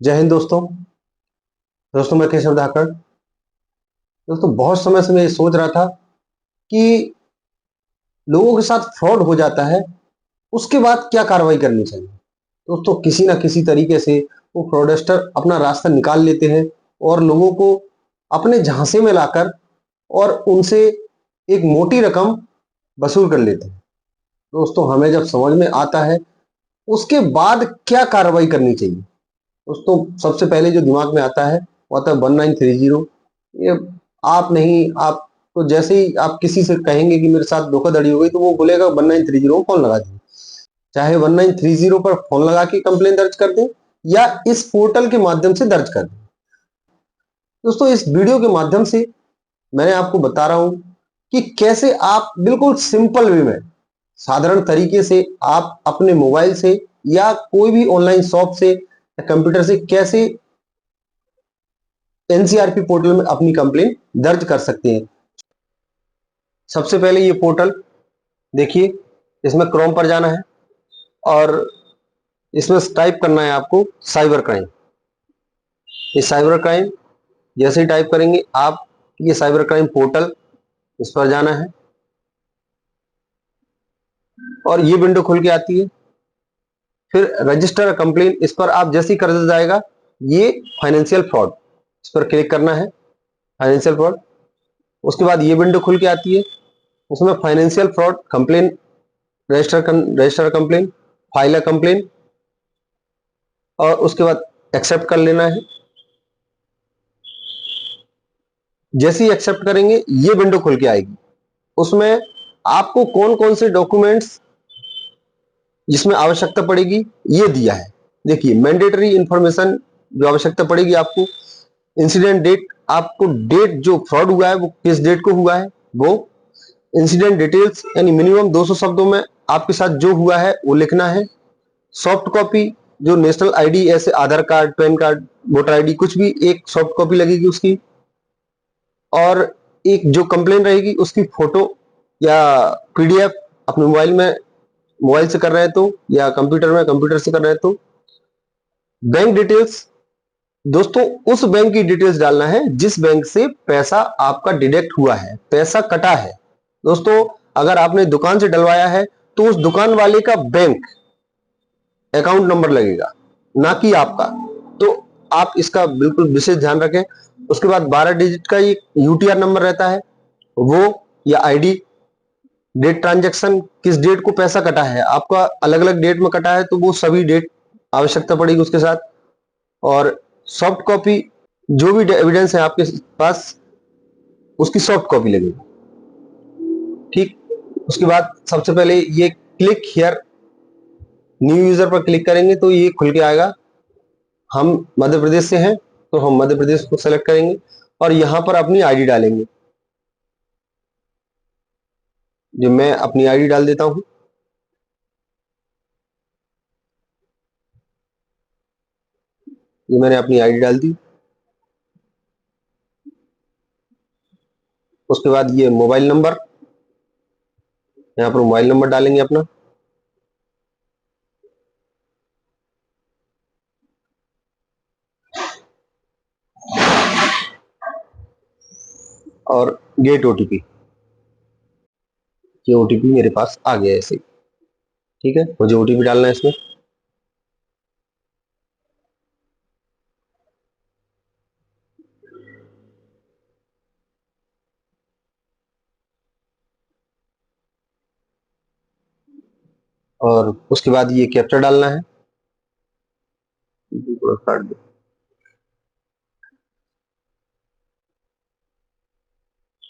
जय हिंद दोस्तों। मैं केशव धाकड़। दोस्तों, बहुत समय से मैं ये सोच रहा था कि लोगों के साथ फ्रॉड हो जाता है, उसके बाद क्या कार्रवाई करनी चाहिए। दोस्तों, किसी ना किसी तरीके से वो फ्रॉडस्टर अपना रास्ता निकाल लेते हैं और लोगों को अपने झांसे में लाकर और उनसे एक मोटी रकम वसूल कर लेते हैं। दोस्तों, हमें जब समझ में आता है उसके बाद क्या कार्रवाई करनी चाहिए। दोस्तों, सबसे पहले जो दिमाग में आता है वो आता है 1930। ये आप नहीं, आप तो जैसे ही आप किसी से कहेंगे कि मेरे साथ धोखाधड़ी हो गई तो वो बोलेगा 1930 में फोन लगा दीजिए। चाहे 1930 पर फोन लगा के कंप्लेन दर्ज कर दें या इस पोर्टल के माध्यम से दर्ज कर दें। दोस्तों, इस वीडियो के माध्यम से मैंने आपको बता रहा हूं कि कैसे आप बिल्कुल सिंपल वे में, साधारण तरीके से आप अपने मोबाइल से या कोई भी ऑनलाइन शॉप से या कंप्यूटर से कैसे एनसीआरपी पोर्टल में अपनी कंप्लेन दर्ज कर सकते हैं। सबसे पहले ये पोर्टल देखिए, इसमें क्रोम पर जाना है और इसमें टाइप करना है आपको साइबर क्राइम। ये साइबर क्राइम जैसे ही टाइप करेंगे आप, ये साइबर क्राइम पोर्टल, इस पर जाना है और ये विंडो खुल के आती है। फिर रजिस्टर कंप्लेन, इस पर आप जैसे ही कर जाएगा ये फाइनेंशियल फ्रॉड, इस पर क्लिक करना है, फाइनेंशियल फ्रॉड। उसके बाद ये विंडो खुल के आती है, उसमें financial fraud complain, register complain, file a complain और उसके बाद एक्सेप्ट कर लेना है। जैसे ही एक्सेप्ट करेंगे ये विंडो खुल के आएगी, उसमें आपको कौन कौन से डॉक्यूमेंट्स जिसमें आवश्यकता पड़ेगी ये दिया है। देखिए, मैंडेटरी इंफॉर्मेशन जो आवश्यकता पड़ेगी आपको, इंसिडेंट डेट, आपको डेट जो फ्रॉड हुआ है वो किस डेट को हुआ है, वो इंसिडेंट डिटेल्स यानी मिनिमम 200 शब्दों में आपके साथ जो हुआ है वो लिखना है। सॉफ्ट कॉपी, जो नेशनल आईडी, ऐसे Aadhaar card, PAN card, voter ID, कुछ भी एक सॉफ्ट कॉपी लगेगी उसकी। और एक जो कंप्लेन रहेगी उसकी फोटो या पीडीएफ, अपने मोबाइल में, मोबाइल से कर रहे हैं तो, या कंप्यूटर में, कंप्यूटर से कर रहे हैं तो। बैंक डिटेल्स, दोस्तों उस बैंक की डिटेल्स डालना है जिस बैंक से पैसा आपका डिडक्ट हुआ है, पैसा कटा है। दोस्तों, अगर आपने दुकान से डलवाया है तो उस दुकान वाले का बैंक अकाउंट नंबर लगेगा, ना कि आपका। तो आप इसका बिल्कुल विशेष ध्यान रखें। उसके बाद 12 डिजिट का एक यूटीआर नंबर रहता है, वो या आईडी। डेट ट्रांजैक्शन, किस डेट को पैसा कटा है आपका, अलग अलग डेट में कटा है तो वो सभी डेट आवश्यकता पड़ेगी उसके साथ। और सॉफ्ट कॉपी, जो भी एविडेंस है आपके पास उसकी सॉफ्ट कॉपी लगेगी। ठीक, उसके बाद सबसे पहले ये क्लिक हियर न्यू यूजर पर क्लिक करेंगे तो ये खुल के आएगा। हम मध्य प्रदेश से हैं तो हम मध्य प्रदेश को सेलेक्ट करेंगे और यहां पर अपनी आईडी डालेंगे। जो मैं अपनी आईडी डाल देता हूं, ये मैंने अपनी आईडी डाल दी। उसके बाद ये मोबाइल नंबर, यहां पर मोबाइल नंबर डालेंगे अपना। और गेट ओटीपी, ये ओटीपी मेरे पास आ गया ऐसे। ठीक है, मुझे ओटीपी डालना है इसमें। और उसके बाद ये कैप्चा डालना है, काट दो।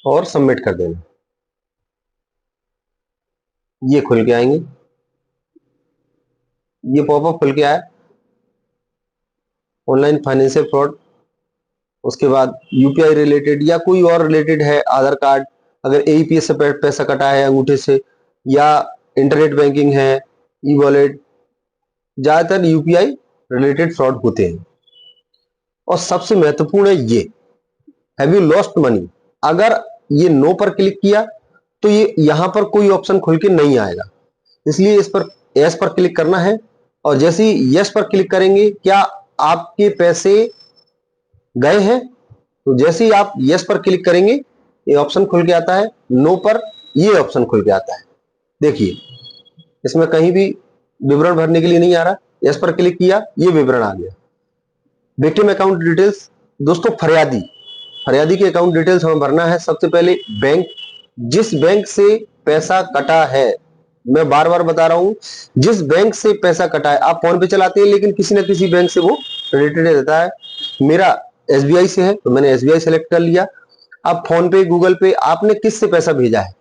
और सबमिट कर देना, ये खुल के आएंगे। ये पॉपअप खुल के आया, ऑनलाइन फाइनेंशियल फ्रॉड। उसके बाद यूपीआई रिलेटेड या कोई और रिलेटेड है, आधार कार्ड, अगर एईपीएस से पैसा कटा है अंगूठे से, या इंटरनेट बैंकिंग है, ई वॉलेट, ज्यादातर यूपीआई रिलेटेड फ्रॉड होते हैं। और सबसे महत्वपूर्ण है ये, हैव यू लॉस्ट मनी। अगर ये नो पर क्लिक किया तो ये यहां पर कोई ऑप्शन खुल के नहीं आएगा, इसलिए इस पर यस पर क्लिक करना है। और जैसे ही यस पर क्लिक करेंगे, क्या आपके पैसे गए हैं, तो जैसे ही आप यस पर क्लिक करेंगे ये ऑप्शन खुल के आता है, नो पर ये ऑप्शन खुल के आता है। देखिए इसमें कहीं भी विवरण भरने के लिए नहीं आ रहा, यस पर क्लिक किया ये विवरण आ गया। विक्टिम अकाउंट डिटेल्स, दोस्तों फरियादी के अकाउंट डिटेल्स हमें भरना है। सबसे पहले बैंक, जिस बैंक से पैसा कटा है, मैं बार बार बता रहा हूं, जिस बैंक से पैसा कटा है, आप फोन पे चलाते हैं लेकिन किसी ना किसी बैंक से वो रिलेटेड रहता है। मेरा एसबीआई से है तो मैंने एसबीआई सेलेक्ट कर लिया। अब फोन पे, गूगल पे, आपने किस से पैसा भेजा है,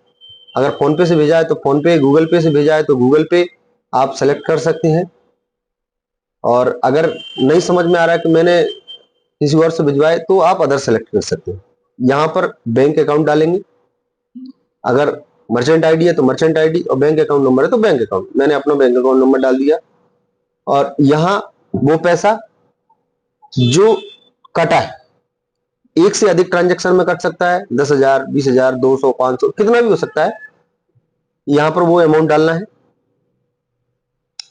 अगर फोन पे से भेजा है तो फोन पे, गूगल पे से भेजा है तो गूगल पे आप सेलेक्ट कर सकते हैं। और अगर नहीं समझ में आ रहा है कि मैंने किसी और से भिजवाए तो आप अदर सेलेक्ट कर सकते हैं। यहां पर बैंक अकाउंट डालेंगे, अगर मर्चेंट आईडी है तो मर्चेंट आईडी, और बैंक अकाउंट नंबर है तो बैंक अकाउंट, मैंने अपना बैंक अकाउंट नंबर डाल दिया। और यहां वो पैसा जो कटा है, एक से अधिक ट्रांजेक्शन में कट सकता है, 10,000, 20,000, 200, 500, कितना भी हो सकता है। यहां पर वो अमाउंट डालना है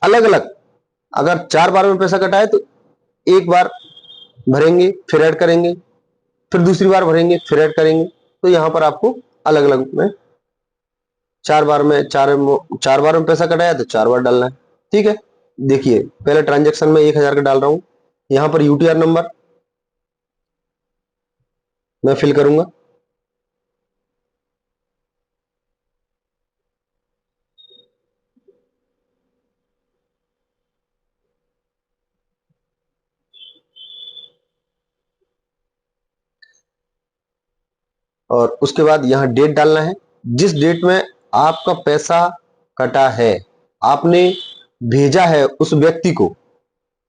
अलग अलग। अगर 4 बार में पैसा कटा है तो एक बार भरेंगे फिर ऐड करेंगे, फिर दूसरी बार भरेंगे फिर ऐड करेंगे। तो यहां पर आपको अलग अलग में 4 बार में पैसा कटाया तो 4 बार डालना है। ठीक है, देखिए पहले ट्रांजेक्शन में 1,000 का डाल रहा हूं। यहां पर यूटीआर नंबर मैं फिल करूंगा। और उसके बाद यहां डेट डालना है, जिस डेट में आपका पैसा कटा है, आपने भेजा है उस व्यक्ति को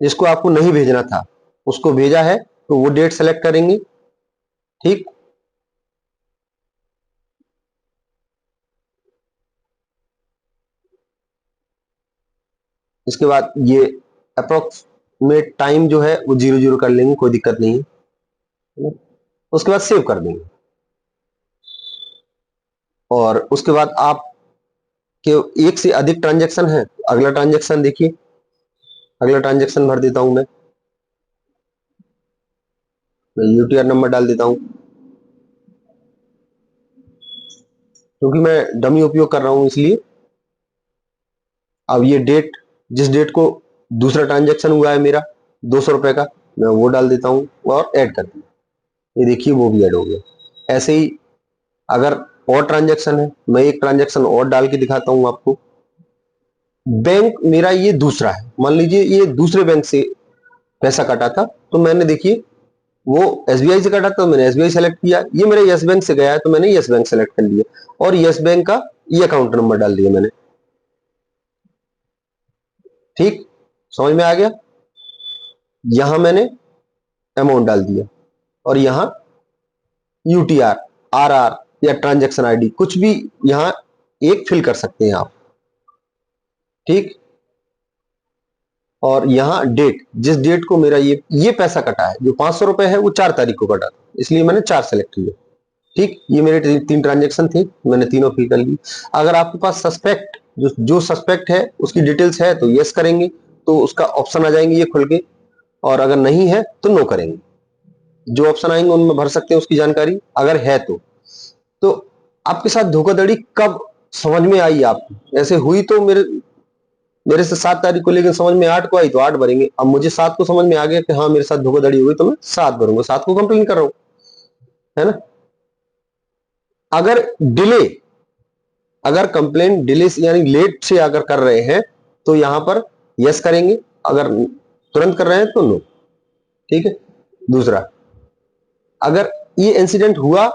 जिसको आपको नहीं भेजना था, उसको भेजा है तो वो डेट सेलेक्ट करेंगे। ठीक, इसके बाद ये अप्रोक्सीमेट टाइम जो है वो 00 कर लेंगे, कोई दिक्कत नहीं है। उसके बाद सेव कर देंगे। और उसके बाद आप के एक से अधिक ट्रांजेक्शन है, अगला ट्रांजेक्शन देखिए, अगला ट्रांजेक्शन भर देता हूं मैं यूटीआर नंबर डाल देता हूं, क्योंकि मैं डमी उपयोग कर रहा हूं इसलिए। अब ये डेट, जिस डेट को दूसरा ट्रांजेक्शन हुआ है मेरा 200 रुपए का, मैं वो डाल देता हूं और ऐड कर दूं। ये देखिए वो भी ऐड हो गया। ऐसे ही अगर और ट्रांजेक्शन है, मैं एक ट्रांजेक्शन और डाल के दिखाता हूं आपको। बैंक मेरा ये दूसरा है, मान लीजिए ये दूसरे बैंक से पैसा कटा था, तो मैंने देखिए वो एसबीआई से कटा था तो मैंने एसबीआई सेलेक्ट किया। ये मेरे यस बैंक से गया है तो मैंने यस बैंक सेलेक्ट कर लिया और यस बैंक का ये अकाउंट नंबर डाल दिया मैंने। ठीक, समझ में आ गया। यहां मैंने अमाउंट डाल दिया और यहां यूटीआर, आरआर या ट्रांजैक्शन आईडी कुछ भी यहां एक फिल कर सकते हैं आप। ठीक, और यहां डेट, जिस डेट को मेरा ये पैसा कटा है, जो 500 रुपए है वो 4 तारीख को कटा था, इसलिए मैंने 4 सेलेक्ट किया। ठीक, ये मेरे 3 ट्रांजेक्शन थे, मैंने तीनों फिल कर ली। अगर आपके पास सस्पेक्ट, जो सस्पेक्ट है उसकी डिटेल्स है तो यस करेंगे, तो उसका ऑप्शन आ जाएंगे ये खुल के। और अगर नहीं है तो नो करेंगे। जो ऑप्शन आएंगे उनमें भर सकते हैं उसकी जानकारी, अगर है तो आपके साथ धोखाधड़ी कब समझ में आई, आपको ऐसे हुई तो मेरे मेरे से 7 तारीख को, लेकिन समझ में 8 को आई तो 8 भरेंगे। अब मुझे 7 को समझ में आ गया कि हाँ मेरे साथ धोखाधड़ी हुई तो मैं 7 भरूंगा, 7 को कंप्लेन कर रहा हूं, है ना। अगर डिले, अगर कंप्लेन डिले यानी लेट से अगर कर रहे हैं तो यहां पर यस करेंगे, अगर तुरंत कर रहे हैं तो नो। ठीक है, दूसरा, अगर ये इंसिडेंट हुआ,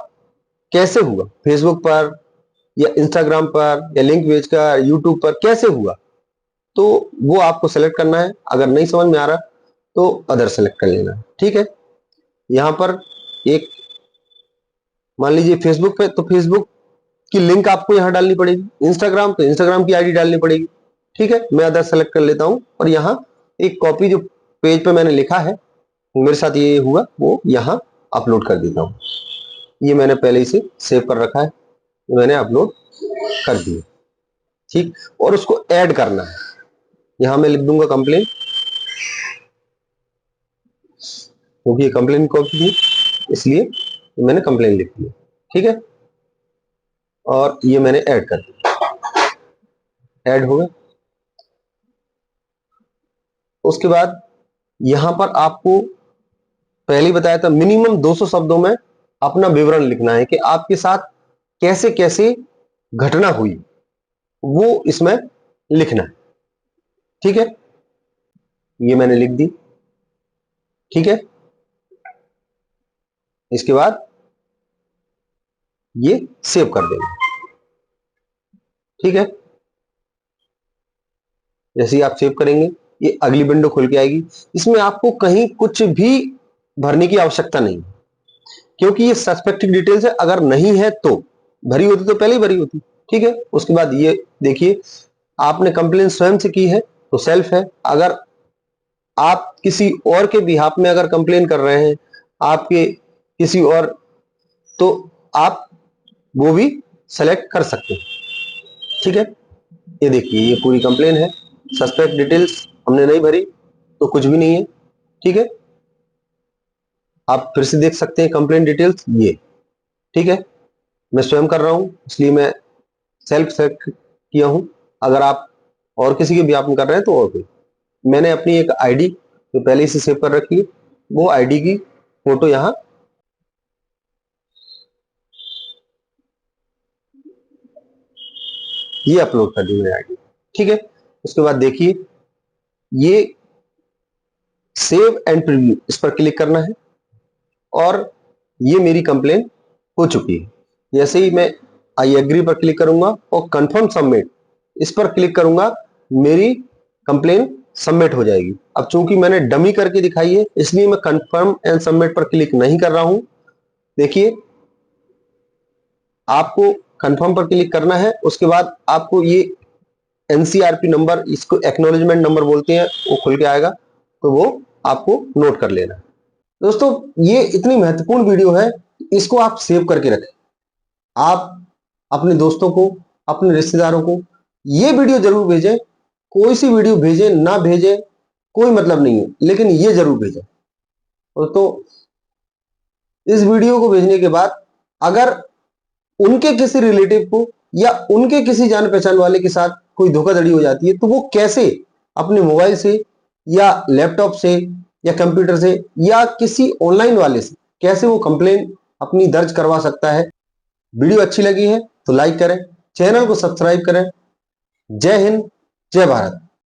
कैसे हुआ, फेसबुक पर या इंस्टाग्राम पर या लिंक भेज कर यूट्यूब पर कैसे हुआ, तो वो आपको सेलेक्ट करना है। अगर नहीं समझ में आ रहा तो अदर सेलेक्ट कर लेना है। ठीक है, यहां पर एक, मान लीजिए फेसबुक पे तो फेसबुक की लिंक आपको यहां डालनी पड़ेगी, इंस्टाग्राम तो इंस्टाग्राम की आईडी डालनी पड़ेगी। ठीक है, मैं अदर सेलेक्ट कर लेता हूं और यहाँ एक कॉपी जो पेज पे मैंने लिखा है, मेरे साथ ये हुआ, वो यहाँ अपलोड कर देता हूं। ये मैंने पहले ही से सेव कर रखा है, मैंने अपलोड कर दिया। ठीक, और उसको ऐड करना है, यहां मैं लिख दूंगा कंप्लेन। क्योंकि ये कंप्लेन कॉपी थी इसलिए मैंने कंप्लेन लिख दी। ठीक है, और ये मैंने ऐड कर दिया, ऐड हो गया। उसके बाद यहां पर आपको पहले ही बताया था मिनिमम 200 शब्दों में अपना विवरण लिखना है कि आपके साथ कैसे कैसे घटना हुई, वो इसमें लिखना है। ठीक है, ये मैंने लिख दी। ठीक है, इसके बाद ये सेव कर देंगे। ठीक है, जैसे ही आप सेव करेंगे ये अगली विंडो खुल के आएगी। इसमें आपको कहीं कुछ भी भरने की आवश्यकता नहीं, क्योंकि ये सस्पेक्टेड डिटेल्स है। अगर नहीं है तो भरी होती तो पहले ही भरी होती। ठीक है, उसके बाद ये देखिए आपने कंप्लेन स्वयं से की है तो सेल्फ है। अगर आप किसी और के बिहाफ में अगर कंप्लेन कर रहे हैं आपके किसी और, तो आप वो भी सेलेक्ट कर सकते हैं। ठीक है, ये देखिए ये पूरी कंप्लेन है, सस्पेक्ट डिटेल्स हमने नहीं भरी तो कुछ भी नहीं है। ठीक है, आप फिर से देख सकते हैं कंप्लेन डिटेल्स ये। ठीक है, मैं स्वयं कर रहा हूं इसलिए मैं सेल्फ सेलेक्ट किया हूं। अगर आप और किसी के बिहाफ में कर रहे हैं तो और कोई। मैंने अपनी एक आईडी जो पहले से सेव कर रखी है, वो आईडी की फोटो यहां ये अपलोड कर दी मैंने आईडी। ठीक है, उसके बाद देखिए ये सेव एंड प्रीव्यू, इस पर क्लिक करना है और ये मेरी कंप्लेन हो चुकी है। जैसे ही मैं आई एग्री पर क्लिक करूंगा और कंफर्म सबमिट इस पर क्लिक करूंगा, मेरी कंप्लेन सबमिट हो जाएगी। अब चूंकि मैंने डमी करके दिखाई है इसलिए मैं कंफर्म एंड सबमिट पर क्लिक नहीं कर रहा हूं। देखिए आपको कंफर्म पर क्लिक करना है, उसके बाद आपको ये एनसीआरपी नंबर, इसको एक्नॉलेजमेंट नंबर बोलते हैं, वो खुल के आएगा, तो वो आपको नोट कर लेना है। दोस्तों ये इतनी महत्वपूर्ण वीडियो है, इसको आप सेव करके रखें। आप अपने दोस्तों को, अपने रिश्तेदारों को ये वीडियो जरूर भेजें। कोई सी वीडियो भेजें ना भेजें कोई मतलब नहीं है, लेकिन ये जरूर भेजें। तो इस वीडियो को भेजने के बाद अगर उनके किसी रिलेटिव को या उनके किसी जान पहचान वाले के साथ कोई धोखाधड़ी हो जाती है तो वो कैसे अपने मोबाइल से या लैपटॉप से या कंप्यूटर से या किसी ऑनलाइन वाले से कैसे वो कंप्लेन अपनी दर्ज करवा सकता है। वीडियो अच्छी लगी है तो लाइक करें, चैनल को सब्सक्राइब करें। जय हिंद, जय भारत।